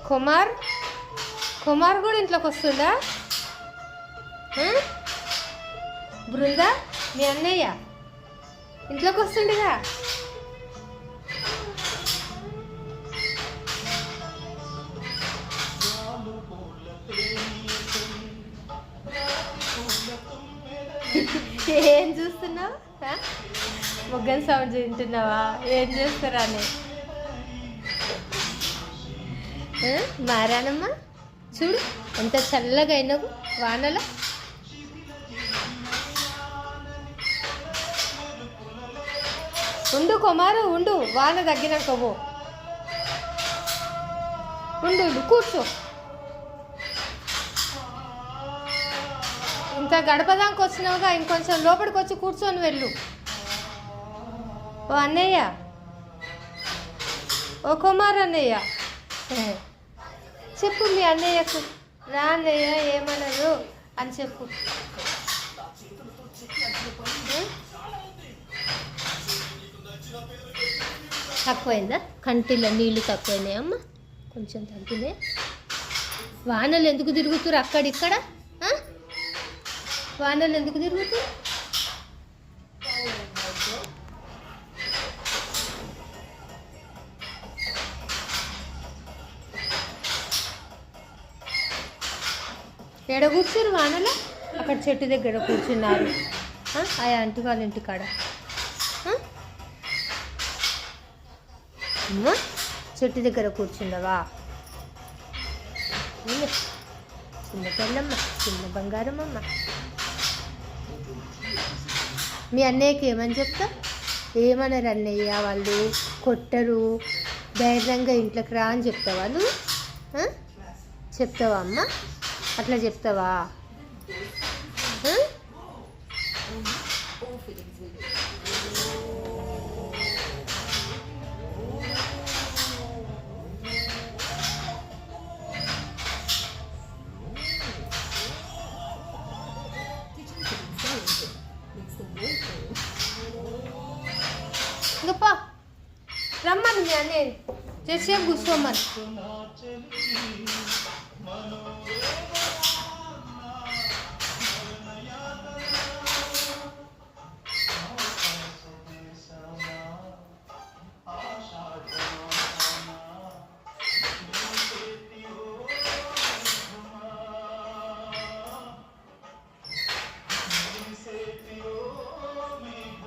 కుమార్ కుమార్ కూడా ఇంట్లోకి వస్తుందా? బృందా మీ అన్నయ్య ఇంట్లోకి వస్తుండగా ఏం చూస్తున్నావు? మొగ్గల సౌండ్ వింటున్నావా? ఏం చేస్తారా అని మారానమ్మా, చూడు ఎంత చల్లగా అయినావు వానలో. ఉండు కుమారు ఉండు, వాన తగ్గినాక పో. ఉండు కూర్చో. ఇంత గడపదానికి వచ్చినావుగా, ఇంకొంచెం లోపలికి వచ్చి కూర్చొని వెళ్ళు. ఓ అన్నయ్య, ఓ కుమార్ అన్నయ్య, చెప్పు మీ అన్నయ్యకు. రా అన్నయ్య ఏమనరు అని చెప్పు. తక్కువైందా? కంటిలో నీళ్ళు తక్కువైనాయి అమ్మ, కొంచెం తగ్గినాయి. వానలు ఎందుకు తిరుగుతురు అక్కడిక్కడ? వానలు ఎందుకు తిరుగుతురు? ఎడ కూర్చురు వానలో? అక్కడ చెట్టు దగ్గర కూర్చున్నారు ఆ ఆంటీ వాళ్ళ ఇంటికాడ. చెట్టు దగ్గర కూర్చుండవా? చిన్న పిల్లమ్మ, చిన్న బంగారం అమ్మ. మీ అన్నయ్యకి ఏమని చెప్తా? ఏమన్నారు అన్నయ్య వాళ్ళు? కొట్టరు, ధైర్యంగా ఇంట్లోకి రా అని చెప్తావా నువ్వు? చెప్తావా అమ్మ? అట్లా చెప్తావా? గప్ప రమ్మని మీ అన్నయ్య చేసేపు కూర్చోమని.